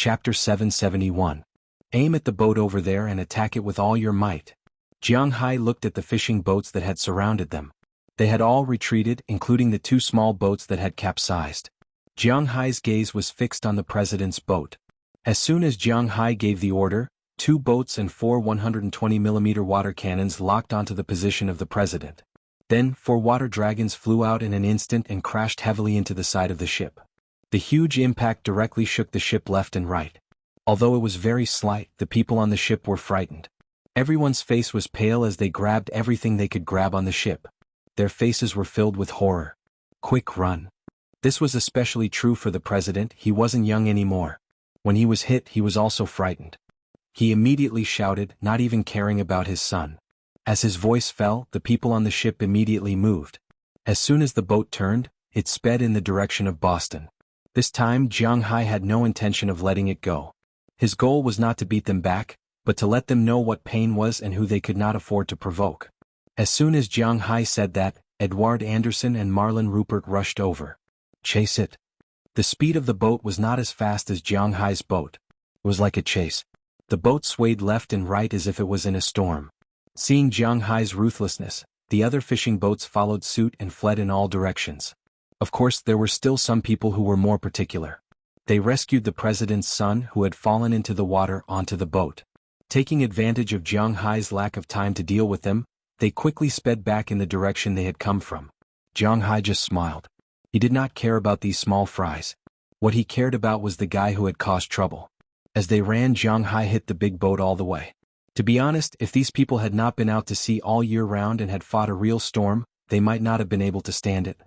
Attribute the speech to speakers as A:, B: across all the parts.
A: Chapter 771. Aim at the boat over there and attack it with all your might. Jiang Hai looked at the fishing boats that had surrounded them. They had all retreated, including the two small boats that had capsized. Jiang Hai's gaze was fixed on the president's boat. As soon as Jiang Hai gave the order, 2 boats and 4 120mm water cannons locked onto the position of the president. Then 4 water dragons flew out in an instant and crashed heavily into the side of the ship. The huge impact directly shook the ship left and right. Although it was very slight, the people on the ship were frightened. Everyone's face was pale as they grabbed everything they could grab on the ship. Their faces were filled with horror. Quick, run. This was especially true for the president. He wasn't young anymore. When he was hit, he was also frightened. He immediately shouted, not even caring about his son. As his voice fell, the people on the ship immediately moved. As soon as the boat turned, it sped in the direction of Boston. This time Jiang Hai had no intention of letting it go. His goal was not to beat them back, but to let them know what pain was and who they could not afford to provoke. As soon as Jiang Hai said that, Edward Anderson and Marlon Rupert rushed over. Chase it. The speed of the boat was not as fast as Jiang Hai's boat. It was like a chase. The boat swayed left and right as if it was in a storm. Seeing Jiang Hai's ruthlessness, the other fishing boats followed suit and fled in all directions. Of course, there were still some people who were more particular. They rescued the president's son who had fallen into the water onto the boat. Taking advantage of Jiang Hai's lack of time to deal with them, they quickly sped back in the direction they had come from. Jiang Hai just smiled. He did not care about these small fries. What he cared about was the guy who had caused trouble. As they ran, Jiang Hai hit the big boat all the way. To be honest, if these people had not been out to sea all year round and had fought a real storm, they might not have been able to stand it.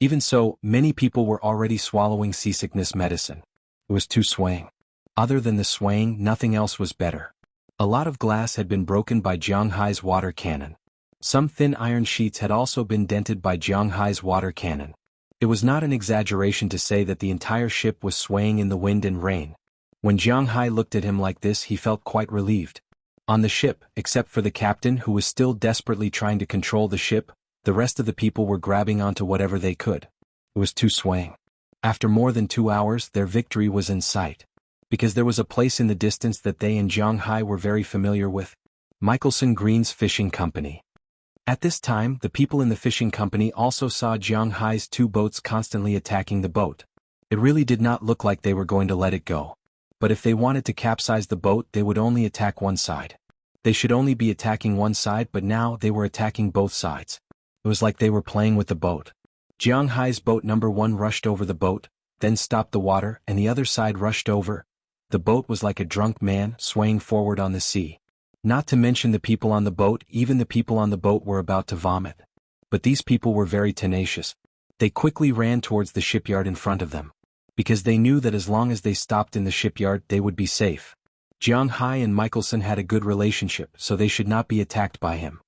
A: Even so, many people were already swallowing seasickness medicine. It was too swaying. Other than the swaying, nothing else was better. A lot of glass had been broken by Jiang Hai's water cannon. Some thin iron sheets had also been dented by Jiang Hai's water cannon. It was not an exaggeration to say that the entire ship was swaying in the wind and rain. When Jiang Hai looked at him like this, he felt quite relieved. On the ship, except for the captain who was still desperately trying to control the ship, the rest of the people were grabbing onto whatever they could. It was too swaying. After more than 2 hours, their victory was in sight. Because there was a place in the distance that they and Jiang Hai were very familiar with. Michelson Green's Fishing Company. At this time, the people in the fishing company also saw Jiang Hai's 2 boats constantly attacking the boat. It really did not look like they were going to let it go. But if they wanted to capsize the boat, they would only attack one side. They should only be attacking one side, but now they were attacking both sides. It was like they were playing with the boat. Jiang Hai's boat number 1 rushed over the boat, then stopped the water, and the other side rushed over. The boat was like a drunk man, swaying forward on the sea. Not to mention the people on the boat, even the people on the boat were about to vomit. But these people were very tenacious. They quickly ran towards the shipyard in front of them. Because they knew that as long as they stopped in the shipyard, they would be safe. Jiang Hai and Michelson had a good relationship, so they should not be attacked by him.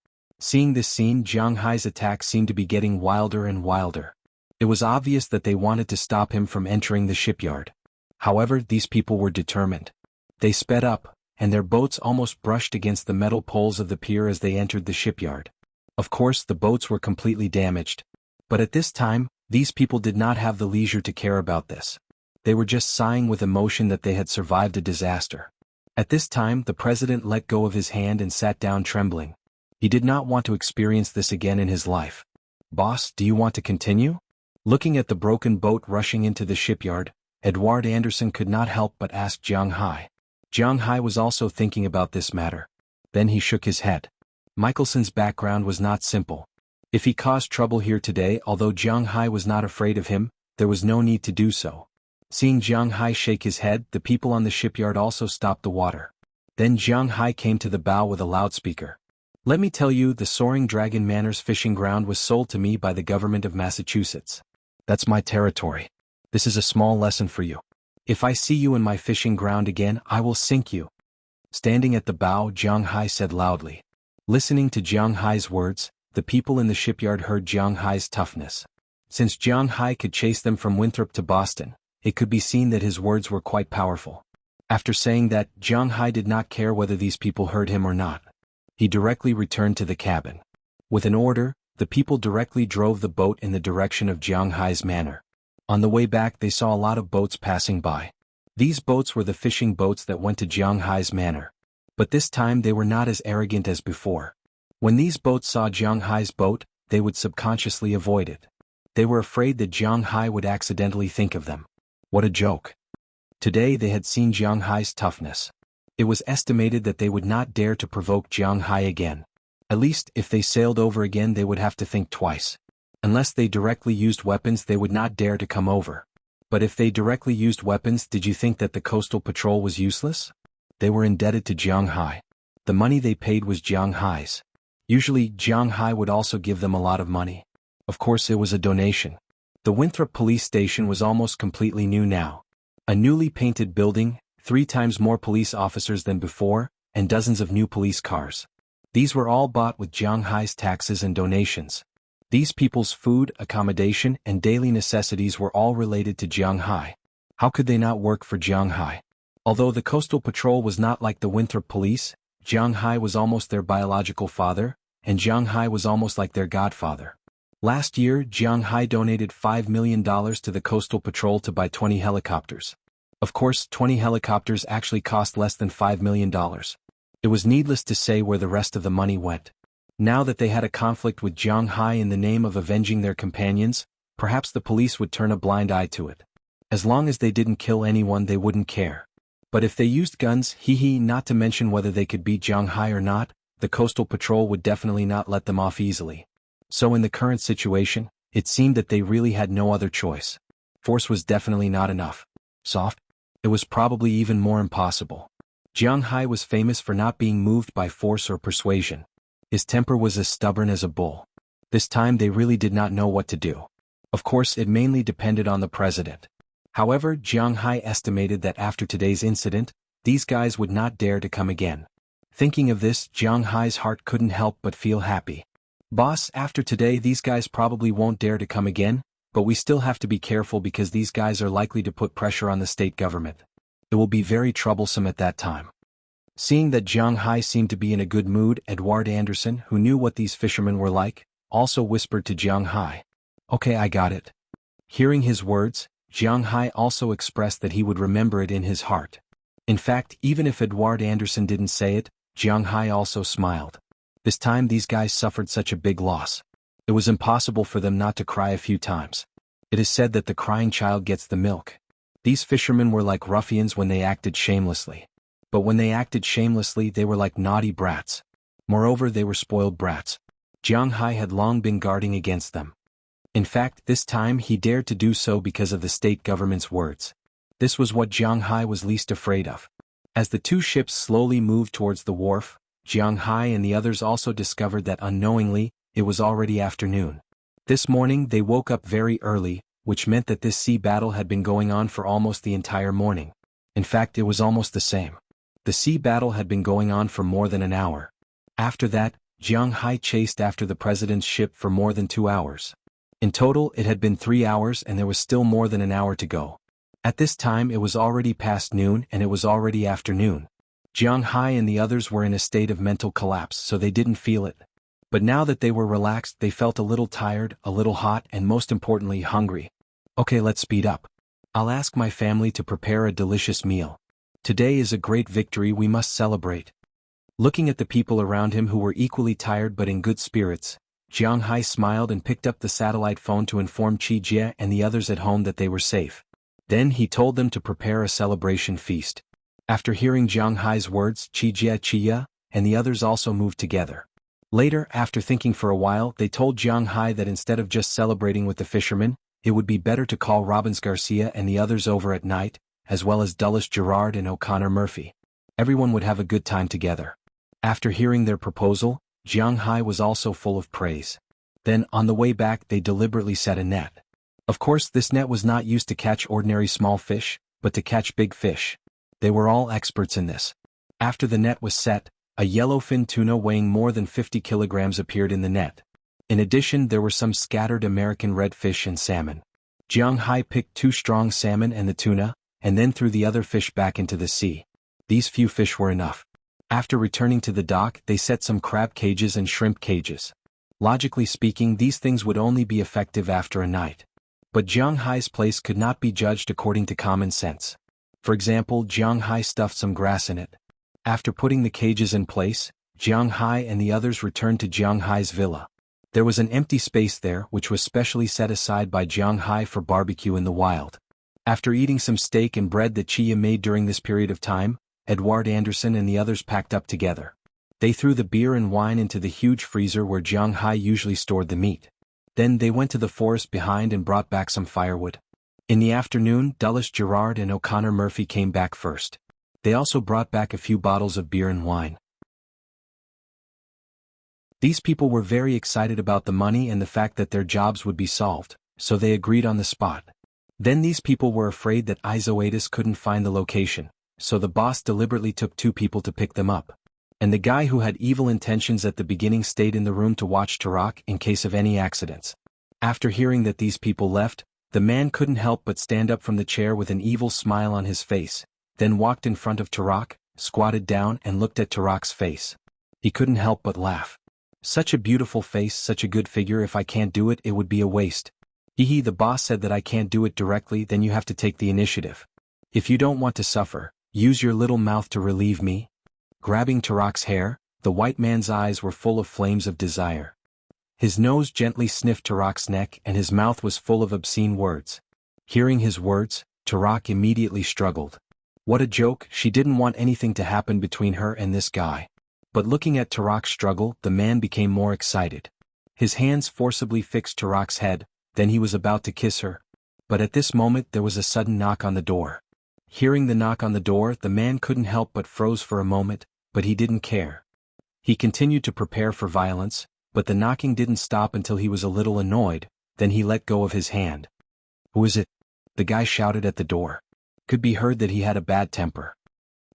A: Seeing this scene, Jiang Hai's attack seemed to be getting wilder and wilder. It was obvious that they wanted to stop him from entering the shipyard. However, these people were determined. They sped up, and their boats almost brushed against the metal poles of the pier as they entered the shipyard. Of course, the boats were completely damaged. But at this time, these people did not have the leisure to care about this. They were just sighing with emotion that they had survived a disaster. At this time, the president let go of his hand and sat down trembling. He did not want to experience this again in his life. Boss, do you want to continue? Looking at the broken boat rushing into the shipyard, Edward Anderson could not help but ask Jiang Hai. Jiang Hai was also thinking about this matter. Then he shook his head. Michelson's background was not simple. If he caused trouble here today, although Jiang Hai was not afraid of him, there was no need to do so. Seeing Jiang Hai shake his head, the people on the shipyard also stopped the water. Then Jiang Hai came to the bow with a loudspeaker. Let me tell you, the Soaring Dragon Manor's fishing ground was sold to me by the government of Massachusetts. That's my territory. This is a small lesson for you. If I see you in my fishing ground again, I will sink you. Standing at the bow, Jiang Hai said loudly. Listening to Jiang Hai's words, the people in the shipyard heard Jiang Hai's toughness. Since Jiang Hai could chase them from Winthrop to Boston, it could be seen that his words were quite powerful. After saying that, Jiang Hai did not care whether these people heard him or not. He directly returned to the cabin. With an order, the people directly drove the boat in the direction of Jiang Hai's manor. On the way back, they saw a lot of boats passing by. These boats were the fishing boats that went to Jiang Hai's manor. But this time they were not as arrogant as before. When these boats saw Jiang Hai's boat, they would subconsciously avoid it. They were afraid that Jiang Hai would accidentally think of them. What a joke. Today they had seen Jiang Hai's toughness. It was estimated that they would not dare to provoke Jiang Hai again. At least, if they sailed over again they would have to think twice. Unless they directly used weapons they would not dare to come over. But if they directly used weapons, did you think that the coastal patrol was useless? They were indebted to Jiang Hai. The money they paid was Jiang Hai's. Usually, Jiang Hai would also give them a lot of money. Of course it was a donation. The Winthrop police station was almost completely new now. A newly painted building, 3 times more police officers than before, and dozens of new police cars. These were all bought with Jiang Hai's taxes and donations. These people's food, accommodation, and daily necessities were all related to Jiang Hai. How could they not work for Jiang Hai? Although the coastal patrol was not like the Winthrop police, Jiang Hai was almost their biological father, and Jiang Hai was almost like their godfather. Last year, Jiang Hai donated $5 million to the coastal patrol to buy 20 helicopters. Of course, 20 helicopters actually cost less than $5 million. It was needless to say where the rest of the money went. Now that they had a conflict with Jiang Hai in the name of avenging their companions, perhaps the police would turn a blind eye to it. As long as they didn't kill anyone they wouldn't care. But if they used guns, not to mention whether they could beat Jiang Hai or not, the coastal patrol would definitely not let them off easily. So in the current situation, it seemed that they really had no other choice. Force was definitely not enough. Soft? It was probably even more impossible. Jiang Hai was famous for not being moved by force or persuasion. His temper was as stubborn as a bull. This time they really did not know what to do. Of course it mainly depended on the president. However, Jiang Hai estimated that after today's incident, these guys would not dare to come again. Thinking of this, Jiang Hai's heart couldn't help but feel happy. Boss, after today these guys probably won't dare to come again, but we still have to be careful because these guys are likely to put pressure on the state government. It will be very troublesome at that time. Seeing that Jiang Hai seemed to be in a good mood, Edward Anderson, who knew what these fishermen were like, also whispered to Jiang Hai. Okay, I got it. Hearing his words, Jiang Hai also expressed that he would remember it in his heart. In fact, even if Edward Anderson didn't say it, Jiang Hai also smiled. This time these guys suffered such a big loss. It was impossible for them not to cry a few times. It is said that the crying child gets the milk. These fishermen were like ruffians when they acted shamelessly. But when they acted shamelessly they were like naughty brats. Moreover, they were spoiled brats. Jiang Hai had long been guarding against them. In fact, this time he dared to do so because of the state government's words. This was what Jiang Hai was least afraid of. As the 2 ships slowly moved towards the wharf, Jiang Hai and the others also discovered that unknowingly, it was already afternoon. This morning they woke up very early, which meant that this sea battle had been going on for almost the entire morning. In fact, it was almost the same. The sea battle had been going on for more than an hour. After that, Jiang Hai chased after the president's ship for more than 2 hours. In total, it had been 3 hours and there was still more than an hour to go. At this time it was already past noon and it was already afternoon. Jiang Hai and the others were in a state of mental collapse, so they didn't feel it. But now that they were relaxed they felt a little tired, a little hot, and most importantly hungry. Okay, let's speed up. I'll ask my family to prepare a delicious meal. Today is a great victory we must celebrate. Looking at the people around him who were equally tired but in good spirits, Jiang Hai smiled and picked up the satellite phone to inform Qi Jie and the others at home that they were safe. Then he told them to prepare a celebration feast. After hearing Jiang Hai's words, Qi Jie and the others also moved together. Later, after thinking for a while, they told Jiang Hai that instead of just celebrating with the fishermen, it would be better to call Robbins Garcia and the others over at night, as well as Dulles Gerard and O'Connor Murphy. Everyone would have a good time together. After hearing their proposal, Jiang Hai was also full of praise. Then, on the way back they deliberately set a net. Of course this net was not used to catch ordinary small fish, but to catch big fish. They were all experts in this. After the net was set, a yellowfin tuna weighing more than 50 kilograms appeared in the net. In addition there were some scattered American redfish and salmon. Jiang Hai picked 2 strong salmon and the tuna, and then threw the other fish back into the sea. These few fish were enough. After returning to the dock they set some crab cages and shrimp cages. Logically speaking these things would only be effective after a night. But Jiang Hai's place could not be judged according to common sense. For example, Jiang Hai stuffed some grass in it. After putting the cages in place, Jiang Hai and the others returned to Jiang Hai's villa. There was an empty space there which was specially set aside by Jiang Hai for barbecue in the wild. After eating some steak and bread that Chia made during this period of time, Edward Anderson and the others packed up together. They threw the beer and wine into the huge freezer where Jiang Hai usually stored the meat. Then they went to the forest behind and brought back some firewood. In the afternoon, Dulles Gerard and O'Connor Murphy came back first. They also brought back a few bottles of beer and wine. These people were very excited about the money and the fact that their jobs would be solved, so they agreed on the spot. Then these people were afraid that Izoatis couldn't find the location, so the boss deliberately took 2 people to pick them up. And the guy who had evil intentions at the beginning stayed in the room to watch Tarak in case of any accidents. After hearing that these people left, the man couldn't help but stand up from the chair with an evil smile on his face, then walked in front of Tarak, squatted down and looked at Tarak's face. He couldn't help but laugh. Such a beautiful face, such a good figure. If I can't do it, it would be a waste. Hehe, the boss said that I can't do it directly, then you have to take the initiative. If you don't want to suffer, use your little mouth to relieve me. Grabbing Tarak's hair, the white man's eyes were full of flames of desire. His nose gently sniffed Tarak's neck and his mouth was full of obscene words. Hearing his words, Tarak immediately struggled. What a joke, she didn't want anything to happen between her and this guy. But looking at Tarak's struggle, the man became more excited. His hands forcibly fixed Tarak's head, then he was about to kiss her. But at this moment there was a sudden knock on the door. Hearing the knock on the door, the man couldn't help but froze for a moment, but he didn't care. He continued to prepare for violence, but the knocking didn't stop until he was a little annoyed, then he let go of his hand. Who is it? The guy shouted at the door. Could be heard that he had a bad temper.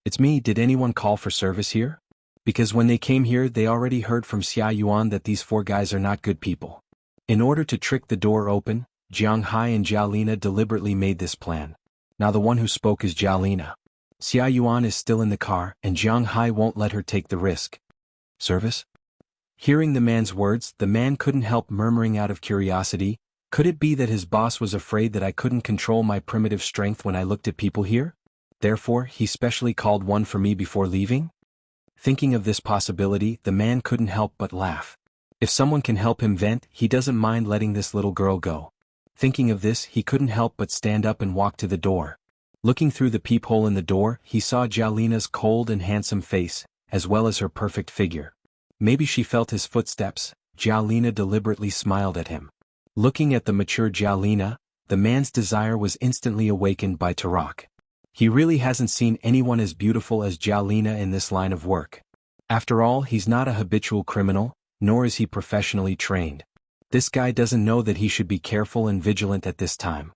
A: It's me, did anyone call for service here? Because when they came here they already heard from Xia Yuan that these 4 guys are not good people. In order to trick the door open, Jiang Hai and Jia Lina deliberately made this plan. Now the one who spoke is Jia Lina. Xia Yuan is still in the car and Jiang Hai won't let her take the risk. Service? Hearing the man's words, the man couldn't help murmuring out of curiosity, could it be that his boss was afraid that I couldn't control my primitive strength when I looked at people here? Therefore, he specially called one for me before leaving? Thinking of this possibility, the man couldn't help but laugh. If someone can help him vent, he doesn't mind letting this little girl go. Thinking of this, he couldn't help but stand up and walk to the door. Looking through the peephole in the door, he saw Jia Lina's cold and handsome face, as well as her perfect figure. Maybe she felt his footsteps. Jia Lina deliberately smiled at him. Looking at the mature Jia Lina, the man's desire was instantly awakened by Tarak. He really hasn't seen anyone as beautiful as Jia Lina in this line of work. After all, he's not a habitual criminal, nor is he professionally trained. This guy doesn't know that he should be careful and vigilant at this time.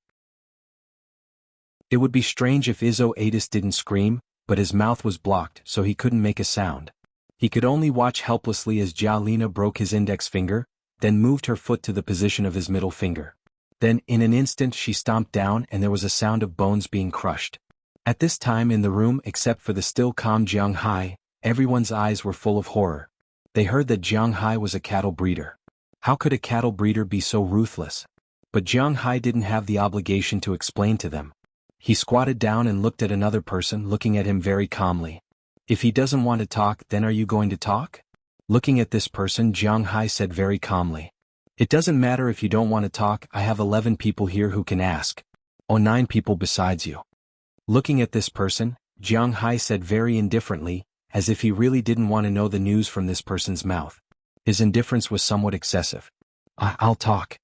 A: It would be strange if Izoatis didn't scream, but his mouth was blocked so he couldn't make a sound. He could only watch helplessly as Jia Lina broke his index finger, then moved her foot to the position of his middle finger. Then, in an instant she stomped down and there was a sound of bones being crushed. At this time in the room, except for the still calm Jiang Hai, everyone's eyes were full of horror. They heard that Jiang Hai was a cattle breeder. How could a cattle breeder be so ruthless? But Jiang Hai didn't have the obligation to explain to them. He squatted down and looked at another person looking at him very calmly. If he doesn't want to talk, then are you going to talk? Looking at this person, Jiang Hai said very calmly. It doesn't matter if you don't want to talk, I have 11 people here who can ask. Oh, 9 people besides you. Looking at this person, Jiang Hai said very indifferently, as if he really didn't want to know the news from this person's mouth. His indifference was somewhat excessive. I'll talk.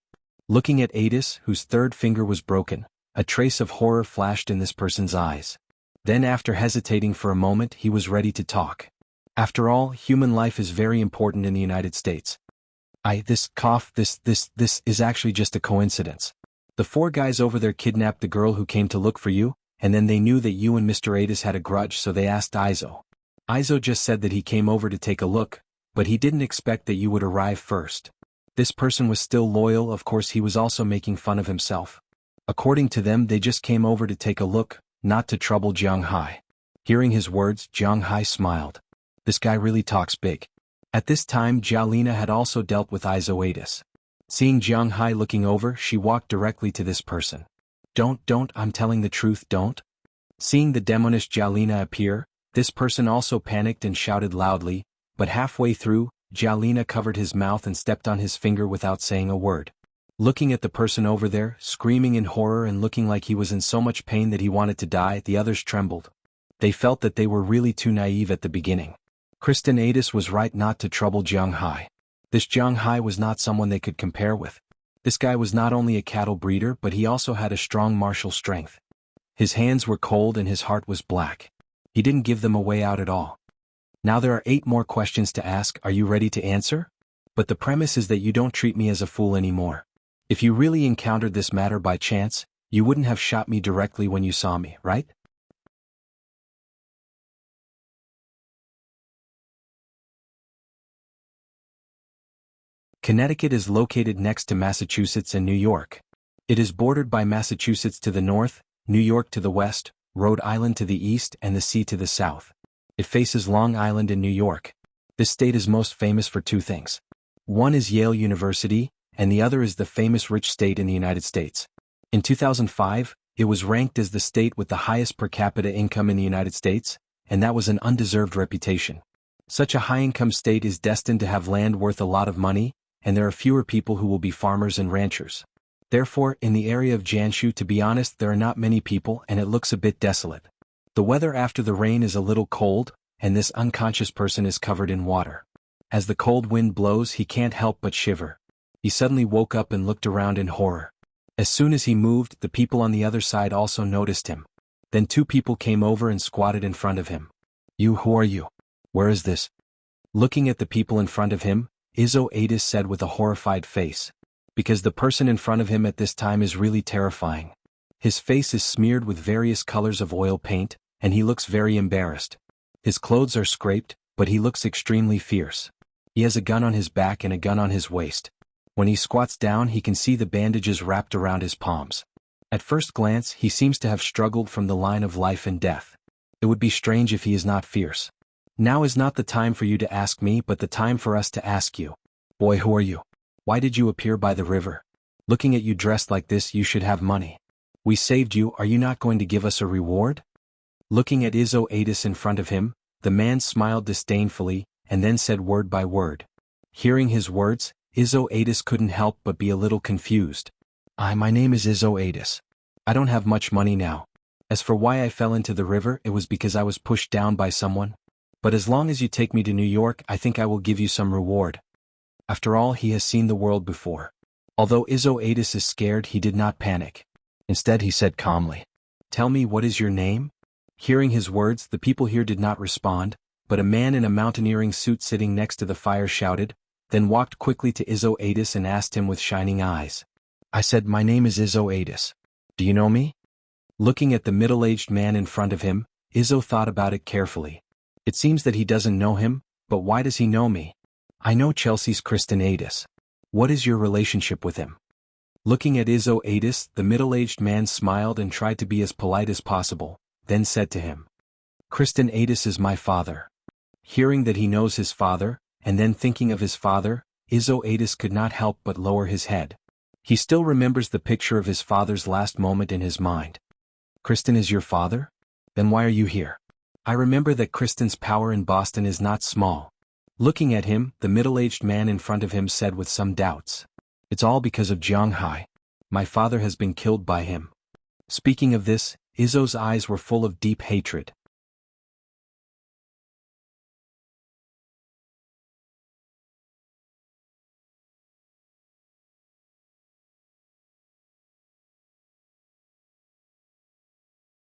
A: Looking at Adis, whose 3rd finger was broken, a trace of horror flashed in this person's eyes. Then after hesitating for a moment he was ready to talk. After all, human life is very important in the United States. This is actually just a coincidence. The 4 guys over there kidnapped the girl who came to look for you, and then they knew that you and Mr. Adis had a grudge, so they asked Izo. Izo just said that he came over to take a look, but he didn't expect that you would arrive first. This person was still loyal, of course he was also making fun of himself. According to them, they just came over to take a look, not to trouble Jiang Hai. Hearing his words, Jiang Hai smiled. This guy really talks big. At this time Jia Lina had also dealt with Izoatis. Seeing Jiang Hai looking over, she walked directly to this person. Don't, I'm telling the truth, don't. Seeing the demonish Jialina appear, this person also panicked and shouted loudly, but halfway through, Jialina covered his mouth and stepped on his finger without saying a word. Looking at the person over there, screaming in horror and looking like he was in so much pain that he wanted to die, the others trembled. They felt that they were really too naive at the beginning. Kristen Adis was right not to trouble Jiang Hai. This Jiang Hai was not someone they could compare with. This guy was not only a cattle breeder but he also had a strong martial strength. His hands were cold and his heart was black. He didn't give them a way out at all. Now there are 8 more questions to ask. Are you ready to answer? But the premise is that you don't treat me as a fool anymore. If you really encountered this matter by chance, you wouldn't have shot me directly when you saw me, right? Connecticut is located next to Massachusetts and New York. It is bordered by Massachusetts to the north, New York to the west, Rhode Island to the east and the sea to the south. It faces Long Island in New York. This state is most famous for 2 things. One is Yale University, and the other is the famous rich state in the United States. In 2005, it was ranked as the state with the highest per capita income in the United States, and that was an undeserved reputation. Such a high-income state is destined to have land worth a lot of money, and there are fewer people who will be farmers and ranchers. Therefore, in the area of Jiangsu, to be honest, there are not many people and it looks a bit desolate. The weather after the rain is a little cold, and this unconscious person is covered in water. As the cold wind blows, he can't help but shiver. He suddenly woke up and looked around in horror. As soon as he moved, the people on the other side also noticed him. Then 2 people came over and squatted in front of him. Who are you? Where is this? Looking at the people in front of him, Izzo Adis said with a horrified face. Because the person in front of him at this time is really terrifying. His face is smeared with various colors of oil paint, and he looks very embarrassed. His clothes are scraped, but he looks extremely fierce. He has a gun on his back and a gun on his waist. When he squats down, he can see the bandages wrapped around his palms. At first glance, he seems to have struggled from the line of life and death. It would be strange if he is not fierce. Now is not the time for you to ask me, but the time for us to ask you. Boy, who are you? Why did you appear by the river? Looking at you dressed like this, you should have money. We saved you, are you not going to give us a reward? Looking at Izzo Adis in front of him, the man smiled disdainfully, and then said word by word. Hearing his words, Izzo Adis couldn't help but be a little confused. My name is Izzo Adis. I don't have much money now. As for why I fell into the river, it was because I was pushed down by someone. But as long as you take me to New York, I think I will give you some reward. After all, he has seen the world before. Although Izzo Adis is scared, he did not panic. Instead, he said calmly, "Tell me, what is your name?" Hearing his words, the people here did not respond, but a man in a mountaineering suit sitting next to the fire shouted, then walked quickly to Izzo Adis and asked him with shining eyes. I said, "My name is Izzo Adis. Do you know me?" Looking at the middle-aged man in front of him, Izzo thought about it carefully. It seems that he doesn't know him, but why does he know me? I know Chelsea's Kristen Adis. What is your relationship with him? Looking at Izzo Adis, the middle-aged man smiled and tried to be as polite as possible, then said to him, "Kristen Adis is my father." Hearing that he knows his father, and then thinking of his father, Izzo Adis could not help but lower his head. He still remembers the picture of his father's last moment in his mind. Kristen is your father? Then why are you here? I remember that Kristen's power in Boston is not small. Looking at him, the middle-aged man in front of him said with some doubts. It's all because of Jiang Hai. My father has been killed by him. Speaking of this, Izzo's eyes were full of deep hatred.